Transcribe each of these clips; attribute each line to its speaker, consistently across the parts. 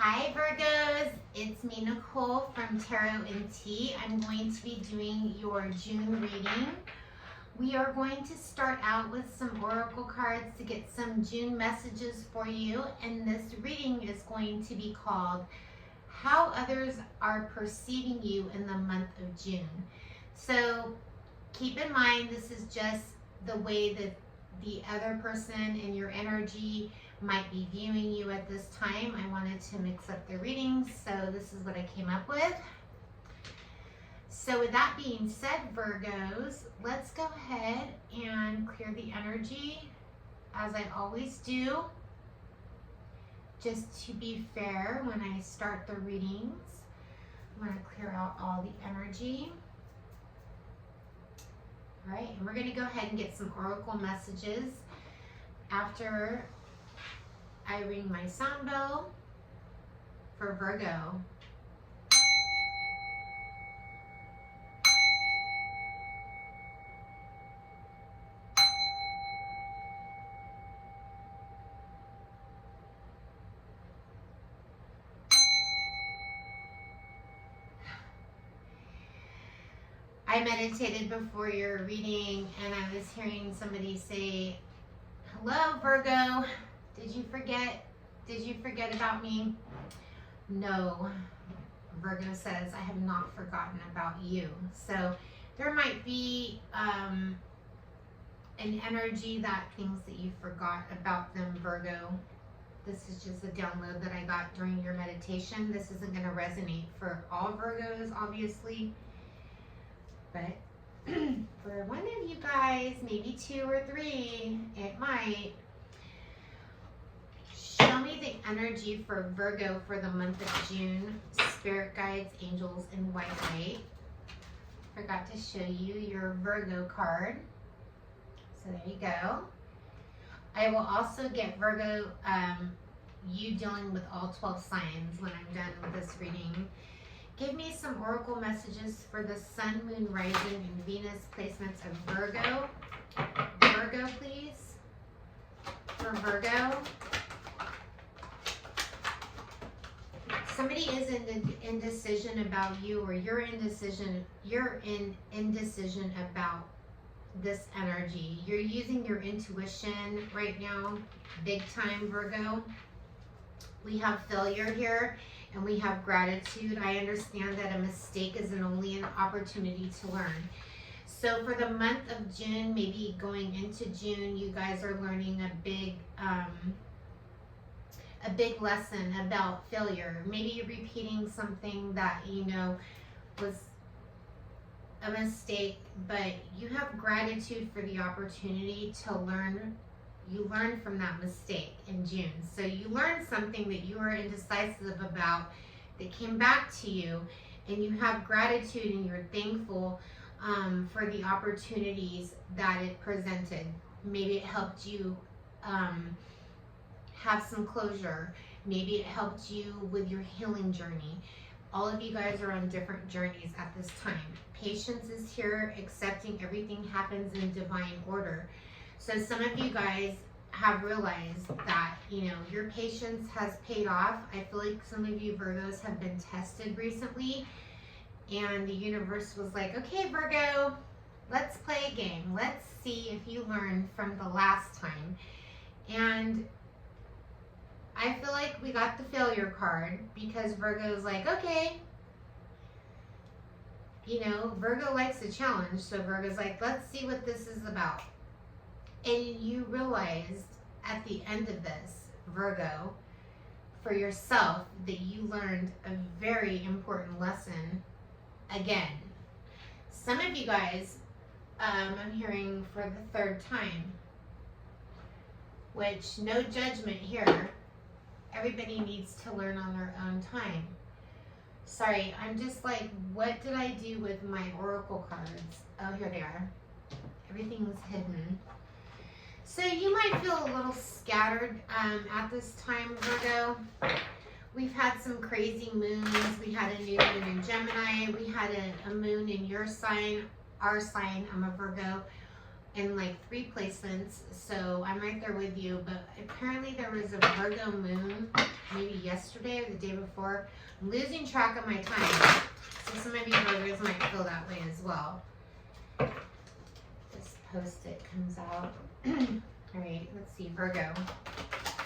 Speaker 1: Hi Virgos, it's me Nicole from Tarot and Tea. I'm going to be doing your June reading. We are going to start out with some oracle cards to get some June messages for you, and this reading is going to be called How Others Are Perceiving You in the Month of June. So keep in mind, this is just the way that the other person in your energy might be viewing you at this time. I wanted to mix up the readings, so this is what I came up with. So with that being said, Virgos, let's go ahead and clear the energy as I always do, just to be fair when I start the readings. I'm going to clear out all the energy. All right, and we're going to go ahead and get some oracle messages after I ring my sound bell for Virgo. I meditated before your reading and I was hearing somebody say, "Hello, Virgo. Did you forget? Did you forget about me?" No, Virgo says, I have not forgotten about you. So there might be an energy that thinks that you forgot about them, Virgo. This is just a download that I got during your meditation. This isn't going to resonate for all Virgos, obviously. But for one of you guys, maybe two or three, it might. Show me the energy for Virgo for the month of June. Spirit guides, angels, and white light. Forgot to show you your Virgo card. So there you go. I will also get Virgo, you dealing with all 12 signs when I'm done with this reading. Give me some oracle messages for the Sun, Moon, Rising, and Venus placements of Virgo. Virgo, please. For Virgo. Somebody is in indecision about you, or you're in indecision about this energy. You're using your intuition right now, big time, Virgo. We have failure here. And we have gratitude. I understand that a mistake is only an opportunity to learn. So for the month of June, maybe going into June, you guys are learning a big lesson about failure. Maybe you're repeating something that you know was a mistake, but you have gratitude for the opportunity to learn. You learned from that mistake in June. So you learned something that you were indecisive about that came back to you, and you have gratitude and you're thankful for the opportunities that it presented. Maybe it helped you have some closure. Maybe it helped you with your healing journey. All of you guys are on different journeys at this time. Patience is here, accepting everything happens in divine order. So some of you guys have realized that, you know, your patience has paid off. I feel like some of you Virgos have been tested recently, and the universe was like, okay, Virgo, let's play a game. Let's see if you learned from the last time. And I feel like we got the failure card because Virgo's like, okay, you know, Virgo likes a challenge. So Virgo's like, let's see what this is about. And you realized at the end of this, Virgo, for yourself, that you learned a very important lesson again. Some of you guys, I'm hearing for the third time, which no judgment here. Everybody needs to learn on their own time. Sorry, I'm just like, what did I do with my oracle cards? Oh, here they are. Everything's hidden. So you might feel a little scattered at this time, Virgo. We've had some crazy moons. We had a new moon in Gemini. We had a moon in your sign, our sign. I'm a Virgo. in like 3 placements, so I'm right there with you. But apparently there was a Virgo moon maybe yesterday or the day before. I'm losing track of my time, so some of you Virgos might feel that way as well. This post-it comes out. All right, let's see, Virgo.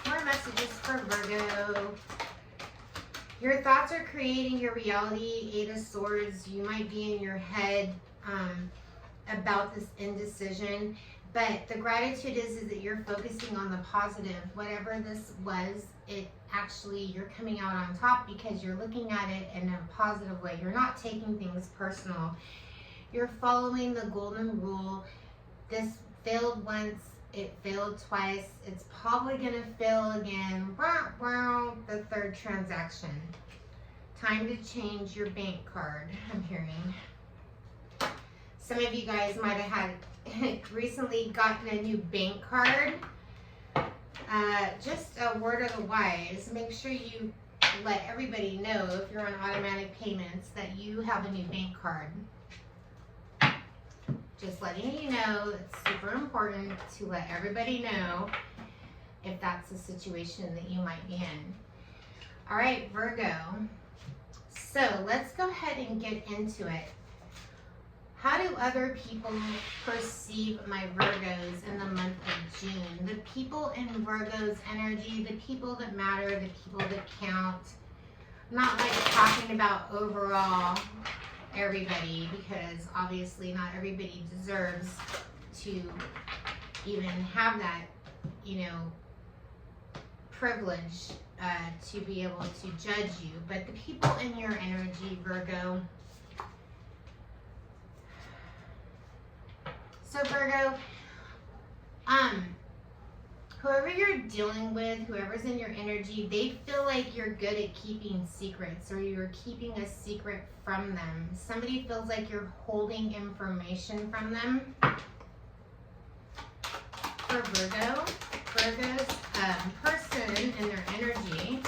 Speaker 1: More messages for Virgo. Your thoughts are creating your reality. 8 of Swords. You might be in your head about this indecision, but the gratitude is that you're focusing on the positive. Whatever this was, it actually, you're coming out on top because you're looking at it in a positive way. You're not taking things personal. You're following the golden rule. This failed once, it failed twice. It's probably gonna fail again. The 3rd transaction. Time to change your bank card, I'm hearing. Some of you guys might have had recently gotten a new bank card. Just a word of the wise. Make sure you let everybody know if you're on automatic payments that you have a new bank card. Just letting you know, it's super important to let everybody know if that's the situation that you might be in. All right, Virgo. So let's go ahead and get into it. How do other people perceive my Virgos in the month of June? The people in Virgo's energy, the people that matter, the people that count. I'm not like talking about overall everybody, because obviously not everybody deserves to even have that, you know, privilege to be able to judge you. But the people in your energy, Virgo. So Virgo, whoever you're dealing with, whoever's in your energy, they feel like you're good at keeping secrets, or you're keeping a secret from them. Somebody feels like you're holding information from them. For Virgo, Virgo's person and their energy.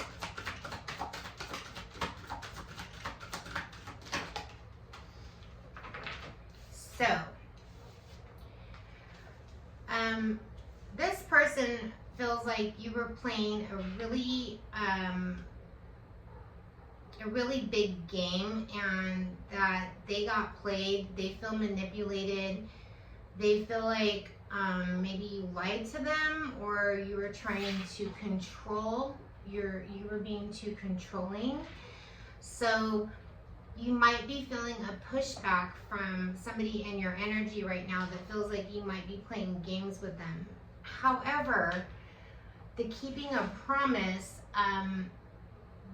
Speaker 1: So, this person feels like you were playing a really big game, and that they got played. They feel manipulated. They feel like maybe you lied to them, or you were trying to control. You were being too controlling. So you might be feeling a pushback from somebody in your energy right now that feels like you might be playing games with them. However, the keeping a promise,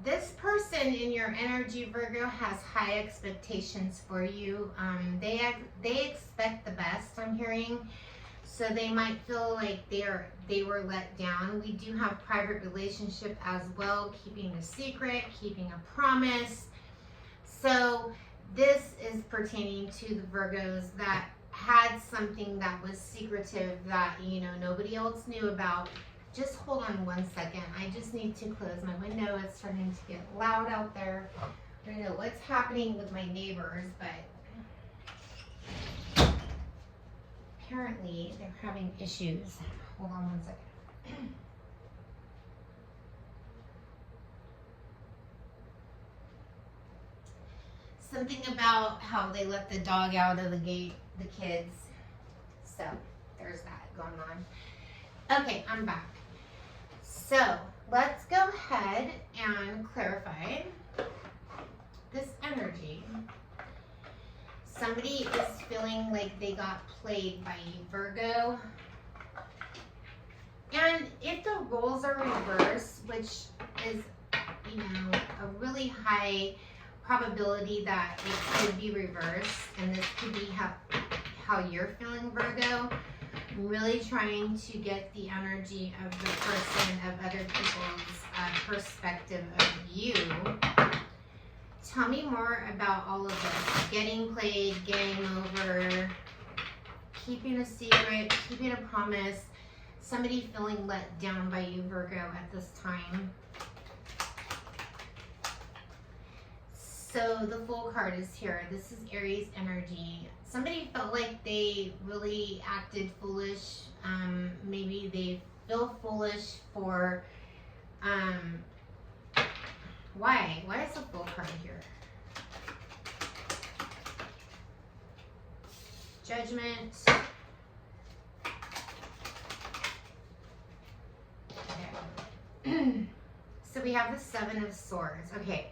Speaker 1: this person in your energy, Virgo, has high expectations for you. They expect the best, I'm hearing. So they might feel like they were let down. We do have private relationship as well, keeping a secret, keeping a promise. So this is pertaining to the Virgos that had something that was secretive that, you know, nobody else knew about. Just hold on 1 second. I just need to close my window. It's starting to get loud out there. I don't know what's happening with my neighbors, but apparently they're having issues. Hold on 1 second. Something about how they let the dog out of the gate, the kids. So there's that going on. Okay, I'm back. So let's go ahead and clarify this energy. Somebody is feeling like they got played by you, Virgo. And if the roles are reversed, which is, you know, a really high probability that it could be reversed, and this could be how you're feeling, Virgo. I'm really trying to get the energy of the person, of other people's perspective of you. Tell me more about all of this. Getting played, getting over, keeping a secret, keeping a promise. Somebody feeling let down by you, Virgo, at this time. So the Fool card is here. This is Aries energy. Somebody felt like they really acted foolish. Maybe they feel foolish for, why? Why is the Fool card here? Judgment. Okay. So we have the Seven of Swords. Okay.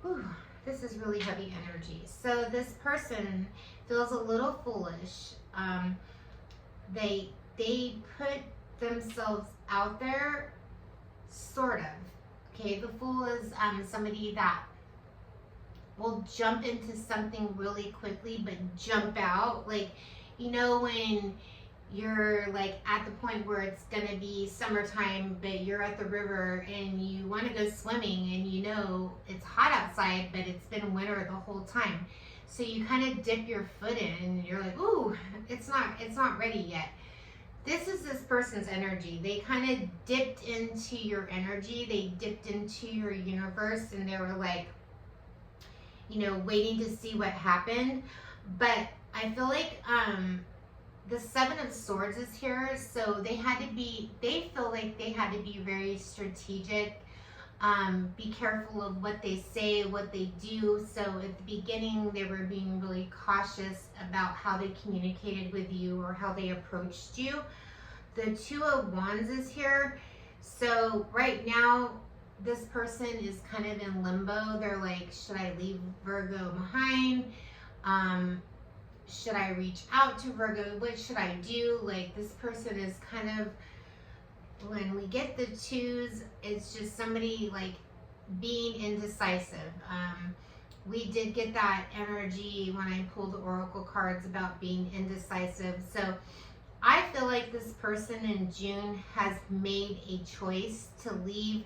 Speaker 1: Whew, this is really heavy energy. So this person feels a little foolish. They put themselves out there, sort of. Okay, the Fool is somebody that will jump into something really quickly, but jump out. Like, you know, when you're like at the point where it's gonna be summertime, but you're at the river and you want to go swimming, and you know it's hot outside, but it's been winter the whole time. So you kind of dip your foot in, and you're like, "Ooh, it's not ready yet." This is this person's energy. They kind of dipped into your energy. They dipped into your universe, and they were like, you know, waiting to see what happened. But I feel like the Seven of Swords is here, so they feel like they had to be very strategic, be careful of what they say, what they do. So at the beginning, they were being really cautious about how they communicated with you or how they approached you. The Two of Wands is here. So right now, this person is kind of in limbo. They're like, should I leave Virgo behind? Should I reach out to Virgo? What should I do? Like, this person is kind of, when we get the twos, it's just somebody like being indecisive. We did get that energy when I pulled the oracle cards about being indecisive. So I feel like this person in June has made a choice to leave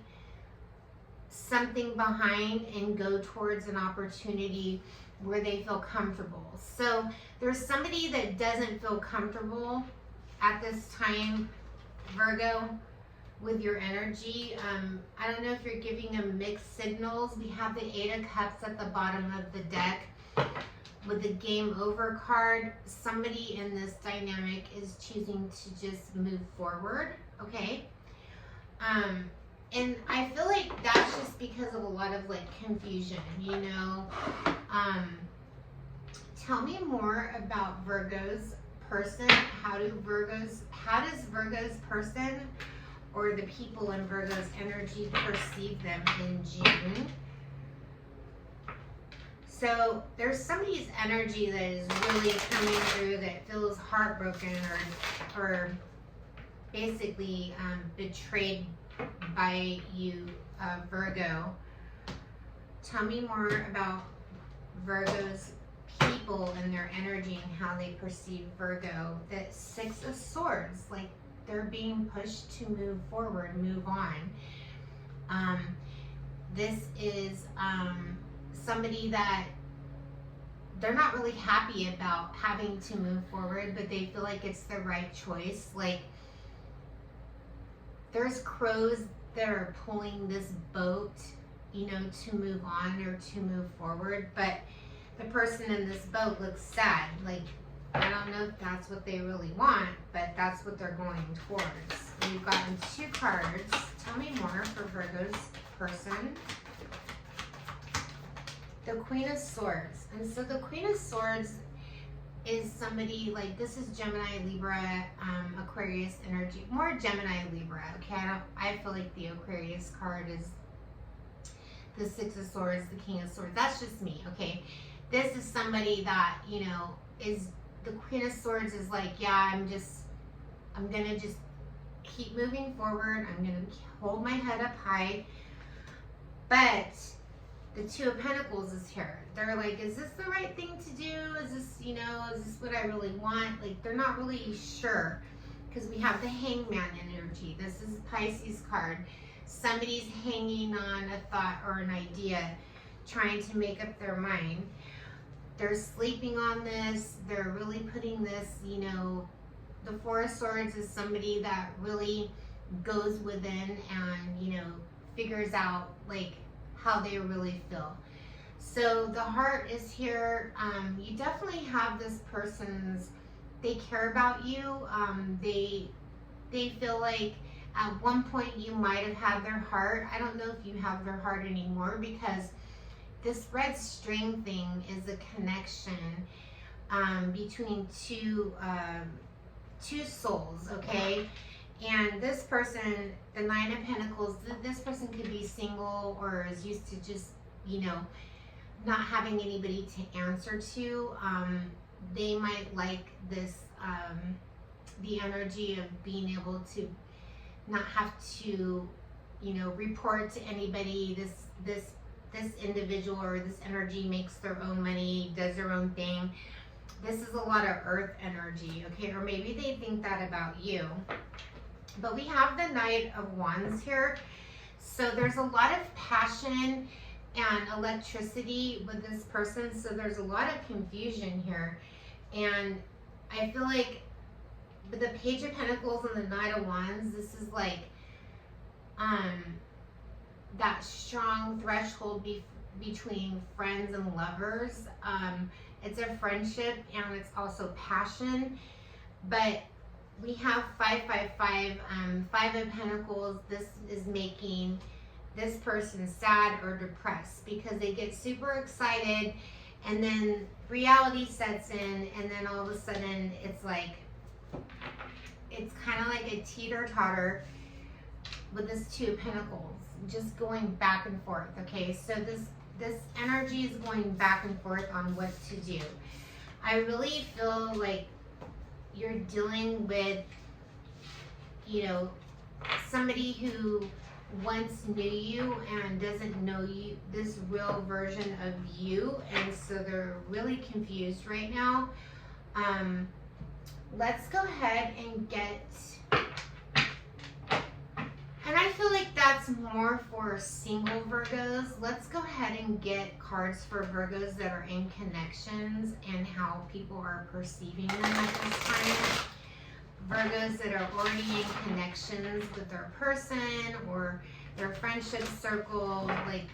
Speaker 1: something behind and go towards an opportunity where they feel comfortable. So there's somebody that doesn't feel comfortable at this time, Virgo, with your energy. I don't know if you're giving them mixed signals. We have the Eight of Cups at the bottom of the deck with the Game Over card. Somebody in this dynamic is choosing to just move forward, okay? And I feel like that's just because of a lot of like confusion, you know. Tell me more about Virgo's person. How does Virgo's person or the people in Virgo's energy perceive them in June? So there's somebody's energy that is really coming through that feels heartbroken or basically betrayed by you, Virgo. Tell me more about Virgo's people and their energy and how they perceive Virgo. That Six of Swords, like they're being pushed to move forward, move on. This is somebody that they're not really happy about having to move forward, but they feel like it's the right choice. Like, there's crows that are pulling this boat, you know, to move on or to move forward, but the person in this boat looks sad. Like, I don't know if that's what they really want, but that's what they're going towards. We've gotten two cards. Tell me more for Virgo's person. The Queen of Swords. And so the Queen of Swords is somebody like, this is Gemini, Libra, Aquarius energy, more Gemini, Libra. Okay, I feel like the Aquarius card is the Six of Swords, the King of Swords. That's just me. Okay, this is somebody that, you know, is the Queen of Swords is like, yeah, I'm gonna just keep moving forward. I'm gonna hold my head up high. But the Two of Pentacles is here. They're like, is this the right thing to do? Is this, you know, is this what I really want? Like, they're not really sure, because we have the Hangman energy. This is a Pisces card. Somebody's hanging on a thought or an idea, trying to make up their mind. They're sleeping on this. They're really putting this, you know, the Four of Swords is somebody that really goes within and, you know, figures out like how they really feel. So the heart is here. You definitely have this person's, they care about you. They feel like at one point you might have had their heart. I don't know if you have their heart anymore, because this red string thing is a connection between two souls, okay? And this person, the Nine of Pentacles, this person could be single or is used to just, you know, not having anybody to answer to. They might like this, the energy of being able to not have to, you know, report to anybody. This individual or this energy makes their own money, does their own thing. This is a lot of earth energy, okay? Or maybe they think that about you. But we have the Knight of Wands here. So there's a lot of passion and electricity with this person. So there's a lot of confusion here. And I feel like with the Page of Pentacles and the Knight of Wands, this is like that strong threshold between friends and lovers. It's a friendship and it's also passion. But we have 555, Five of Pentacles. This is making this person sad or depressed because they get super excited and then reality sets in, and then all of a sudden it's like, it's kind of like a teeter-totter with this Two of Pentacles, just going back and forth, okay? So this energy is going back and forth on what to do. I really feel like you're dealing with, you know, somebody who once knew you and doesn't know you, this real version of you, and so they're really confused right now. Let's go ahead and get, and I feel like that's more for single Virgos. Let's go ahead and get cards for Virgos that are in connections and how people are perceiving them at this time. Virgos that are already in connections with their person or their friendship circle, like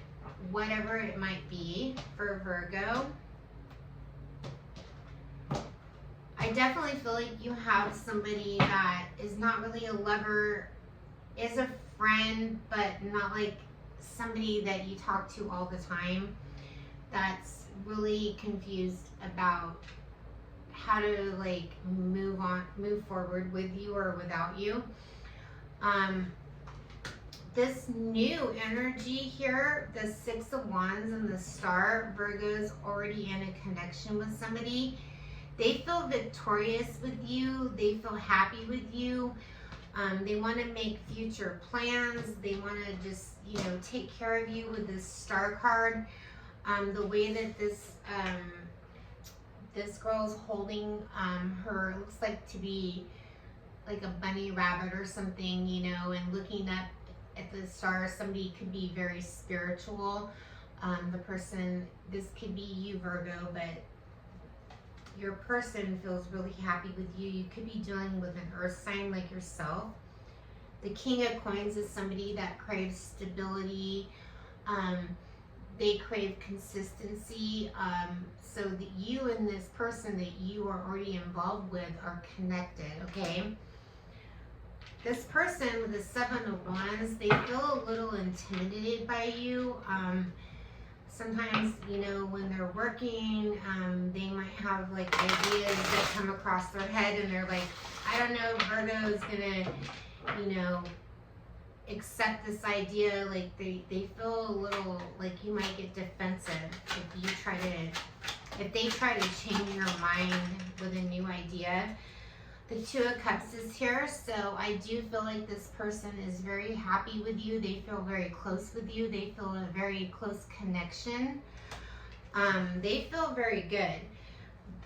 Speaker 1: whatever it might be for Virgo. I definitely feel like you have somebody that is not really a lover, is a friend, but not like somebody that you talk to all the time, that's really confused about how to like move forward with you or without you. This new energy here, the Six of Wands and the Star, Virgo's already in a connection with somebody. They feel victorious with you. They feel happy with you. They want to make future plans. They want to just, you know, take care of you with this Star card. The way that this girl's holding her, it looks like to be like a bunny rabbit or something, you know, and looking up at the stars. Somebody could be very spiritual. The person, this could be you, Virgo, but your person feels really happy with you. You could be dealing with an earth sign like yourself. The King of Coins is somebody that craves stability. They crave consistency. So that you and this person that you are already involved with are connected, okay? This person with the Seven of Wands, they feel a little intimidated by you. Sometimes, you know, when they're working, they might have like ideas that come across their head and they're like, I don't know, Virgo is gonna, you know, accept this idea. Like they feel a little like you might get defensive if they try to change your mind with a new idea. The Two of Cups is here, so I do feel like this person is very happy with you. They feel very close with you. They feel a very close connection. They feel very good.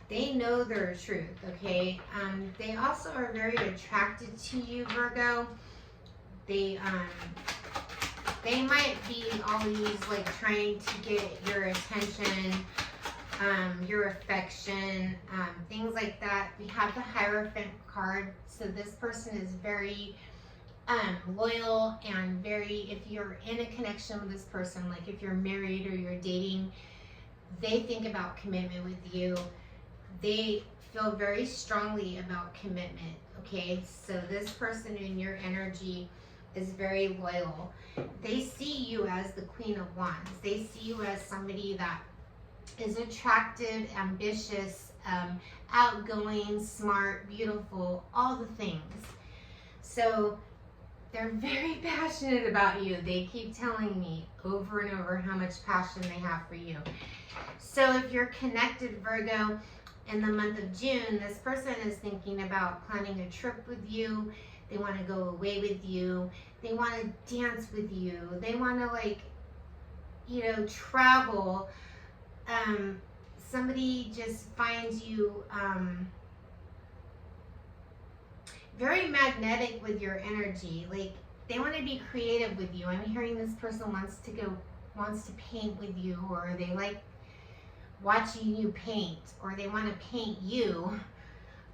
Speaker 1: They know their truth, okay? They also are very attracted to you, Virgo. They might be always like trying to get your attention, your affection, things like that. We have the Hierophant card, so this person is very loyal and very, if you're in a connection with this person, like if you're married or you're dating, They think about commitment with you. They feel very strongly about commitment, okay? So this person in your energy is very loyal. They see you as the Queen of Wands. They see you as somebody that is attractive, ambitious, outgoing, smart, beautiful, all the things. So they're very passionate about you. They keep telling me over and over how much passion they have for you. So if you're connected, Virgo, in the month of June, this person is thinking about planning a trip with you. They want to go away with you. They want to dance with you. They want to, like, you know, travel. Somebody just finds you very magnetic with your energy. Like, they want to be creative with you. I'm hearing this person wants to paint with you, or they like watching you paint, or they want to paint you.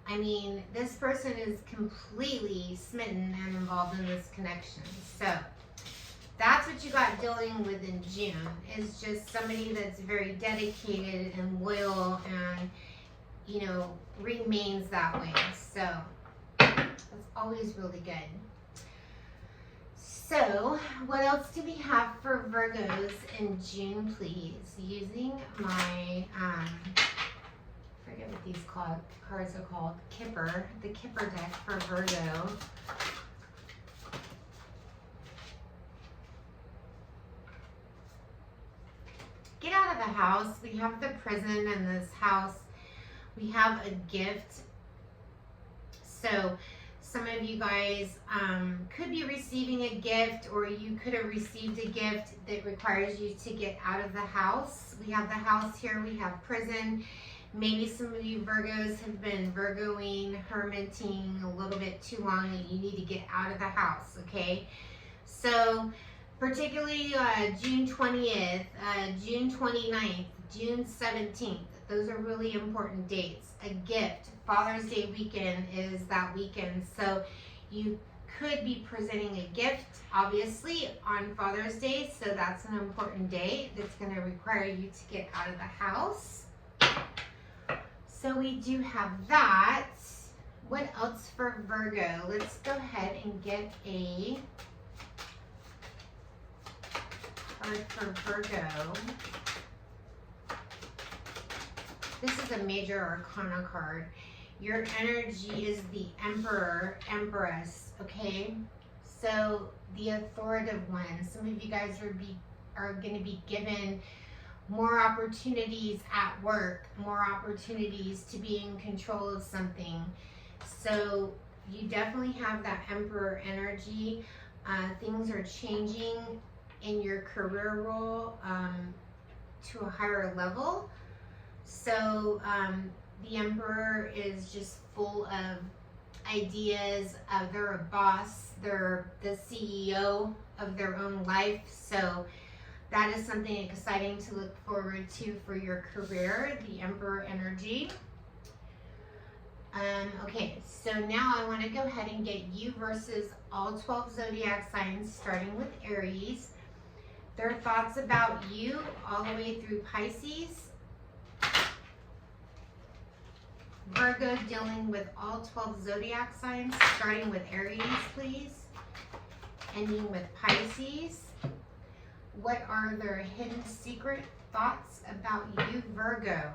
Speaker 1: I mean, this person is completely smitten and involved in this connection. So that's what you got dealing with in June, is just somebody that's very dedicated and loyal and, you know, remains that way. So that's always really good. So what else do we have for Virgos in June, please? Using my, I forget what these cards are called, Kipper, the Kipper deck for Virgo. Get out of the house. We have the prison in this house. We have a gift. So some of you guys could be receiving a gift, or you could have received a gift that requires you to get out of the house. We have the house here. We have prison. Maybe some of you Virgos have been Virgoing, hermiting a little bit too long, and you need to get out of the house, okay? So particularly June 20th, June 29th, June 17th. Those are really important dates. A gift. Father's Day weekend is that weekend. So you could be presenting a gift, obviously, on Father's Day. So that's an important day that's going to require you to get out of the house. So we do have that. What else for Virgo? Let's go ahead and get a card for Virgo. This is a major arcana card. Your energy is the Emperor, Empress, okay? So the authoritative one. Some of you guys are going to be given more opportunities at work, more opportunities to be in control of something. So you definitely have that Emperor energy. Things are changing in your career role to a higher level. So the Emperor is just full of ideas. They're a boss. They're the CEO of their own life. So that is something exciting to look forward to for your career, the Emperor energy. Okay, so now I want to go ahead and get you versus all 12 zodiac signs, starting with Aries. Their thoughts about you all the way through Pisces. Virgo dealing with all 12 zodiac signs, starting with Aries, please, ending with Pisces. What are their hidden secret thoughts about you, Virgo?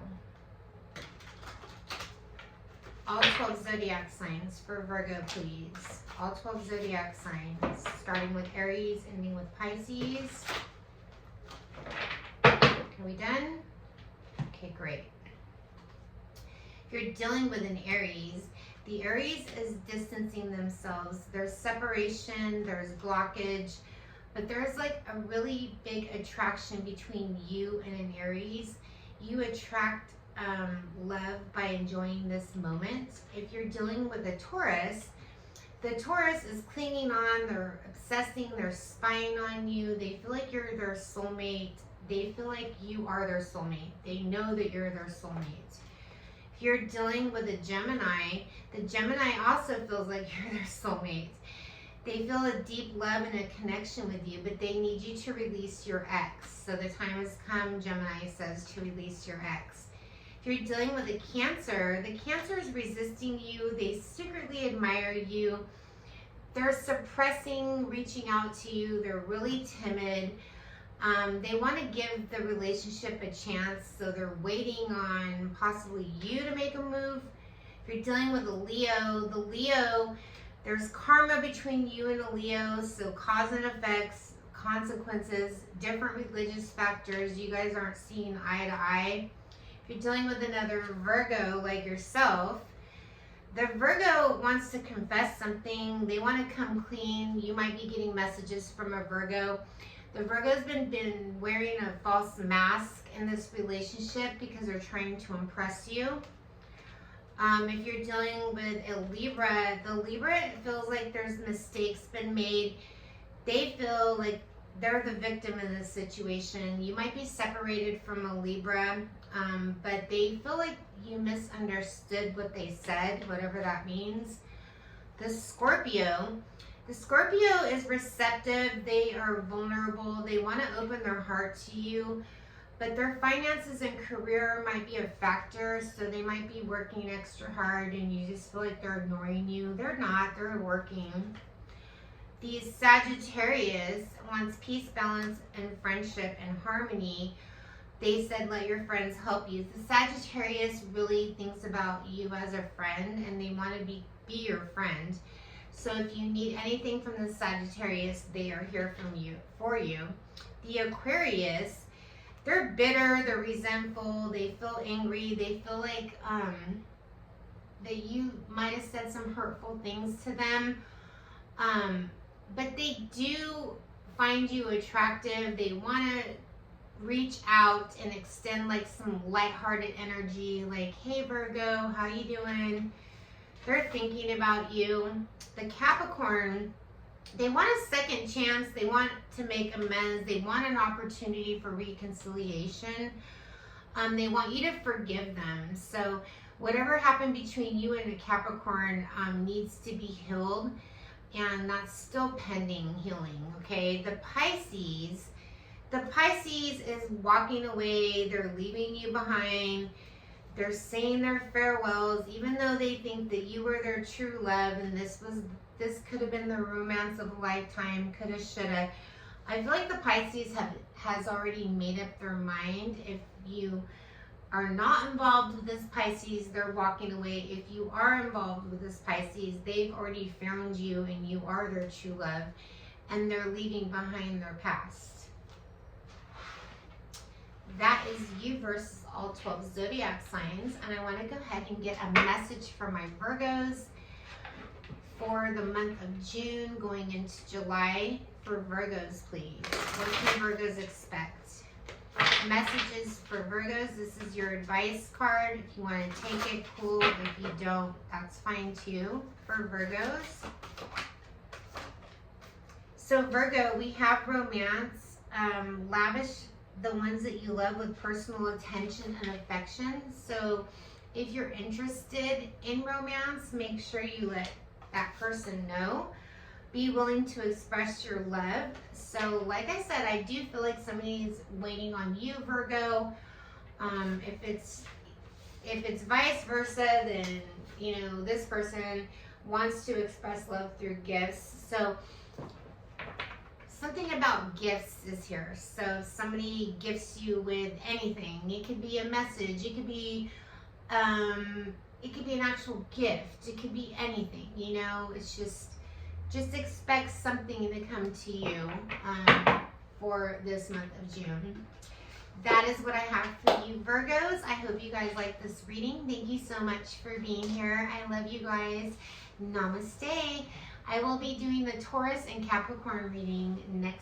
Speaker 1: All 12 zodiac signs for Virgo, please. All 12 zodiac signs, starting with Aries, ending with Pisces. Are we done? Okay, great. If you're dealing with an Aries, the Aries is distancing themselves. There's separation, there's blockage, but there's like a really big attraction between you and an Aries. You attract love by enjoying this moment. If you're dealing with a Taurus, the Taurus is clinging on, they're obsessing, they're spying on you. They feel like you're their soulmate. They feel like you are their soulmate. They know that you're their soulmate. If you're dealing with a Gemini, the Gemini also feels like you're their soulmate. They feel a deep love and a connection with you, but they need you to release your ex. So the time has come, Gemini says, to release your ex. If you're dealing with a Cancer, the Cancer is resisting you. They secretly admire you. They're suppressing reaching out to you. They're really timid. They want to give the relationship a chance, so they're waiting on possibly you to make a move. If you're dealing with a Leo, the Leo, there's karma between you and a Leo, so cause and effects, consequences, different religious factors. You guys aren't seeing eye to eye. If you're dealing with another Virgo like yourself, the Virgo wants to confess something. They want to come clean. You might be getting messages from a Virgo. The Virgo's been wearing a false mask in this relationship because they're trying to impress you. If you're dealing with a Libra, the Libra, it feels like there's mistakes been made. They feel like they're the victim in this situation. You might be separated from a Libra, but they feel like you misunderstood what they said, whatever that means. The Scorpio is receptive. They are vulnerable. They want to open their heart to you, but their finances and career might be a factor, so they might be working extra hard and you just feel like they're ignoring you. They're not. They're working. The Sagittarius wants peace, balance, and friendship and harmony. They said, let your friends help you. The Sagittarius really thinks about you as a friend, and they want to be your friend. So if you need anything from the Sagittarius, they are here for you. The Aquarius, they're bitter, they're resentful, they feel angry, they feel like that you might have said some hurtful things to them. But they do find you attractive. They want to reach out and extend like some lighthearted energy, like, hey Virgo, how you doing? They're thinking about you. The Capricorn, they want a second chance. They want to make amends. They want an opportunity for reconciliation. They want you to forgive them. So whatever happened between you and the Capricorn needs to be healed, and that's still pending healing, okay? The Pisces is walking away. They're leaving you behind. They're saying their farewells, even though they think that you were their true love, and this could have been the romance of a lifetime, coulda, shoulda. I feel like the Pisces has already made up their mind. If you are not involved with this Pisces, they're walking away. If you are involved with this Pisces, they've already found you and you are their true love, and they're leaving behind their past. That is you versus all 12 zodiac signs, and I want to go ahead and get a message for my Virgos for the month of June going into July. For Virgos, please. What can Virgos expect? Messages for Virgos. This is your advice card. If you want to take it, cool. If you don't, that's fine too. For Virgos. So Virgo, we have romance. Lavish the ones that you love with personal attention and affection. So if you're interested in romance, make sure you let that person know. Be willing to express your love. So like I said, I do feel like somebody's waiting on you, Virgo. If it's vice versa, then this person wants to express love through gifts. So something about gifts is here. So if somebody gifts you with anything, it could be a message, it could be an actual gift, it could be anything, it's just expect something to come to you for this month of June. That is what I have for you, Virgos. I hope you guys like this reading. Thank you so much for being here. I love you guys. Namaste. I will be doing the Taurus and Capricorn reading next